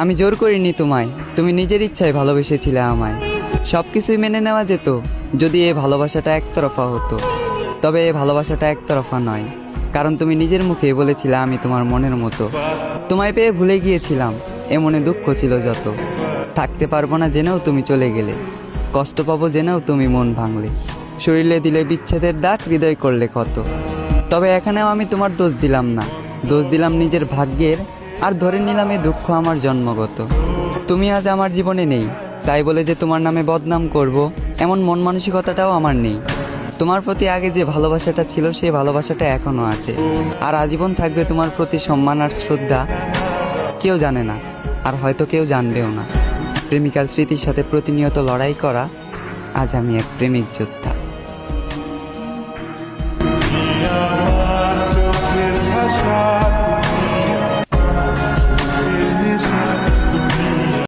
আমি জোর করিনি তোমায়, তুমি নিজের ইচ্ছায় ভালোবেসেছিলে আমায়। সব কিছুই মেনে নেওয়া যেত যদি এই ভালোবাসাটা একতরফা হতো। তবে এই ভালোবাসাটা একতরফা নয়, কারণ তুমি নিজের মুখে বলেছিলে আমি তোমার মনের মতো। তোমায় পেয়ে ভুলে গিয়েছিলাম, এ মনে দুঃখ ছিল যত। থাকতে পারবো না জেনেও তুমি চলে গেলে, কষ্ট পাবো জেনেও তুমি মন ভাঙলে। শরীরে দিলে বিচ্ছেদের দাগ, হৃদয় করলে ক্ষত। তবে এখানেও আমি তোমার দোষ দিলাম না, দোষ দিলাম নিজের ভাগ্যের। আর ধরে নিলাম এই দুঃখ আমার জন্মগত। তুমি আজ আমার জীবনে নেই, তাই বলে যে তোমার নামে বদনাম করব এমন মন মানসিকতাটাও আমার নেই। তোমার প্রতি আগে যে ভালোবাসাটা ছিল সেই ভালোবাসাটা এখনও আছে, আর আজীবন থাকবে তোমার প্রতি সম্মান আর শ্রদ্ধা। কেউ জানে না, আর হয়তো কেউ জানবেও না। প্রেমিকার স্মৃতির সাথে প্রতিনিয়ত লড়াই করা, আজ আমি এক প্রেমিক যোদ্ধা।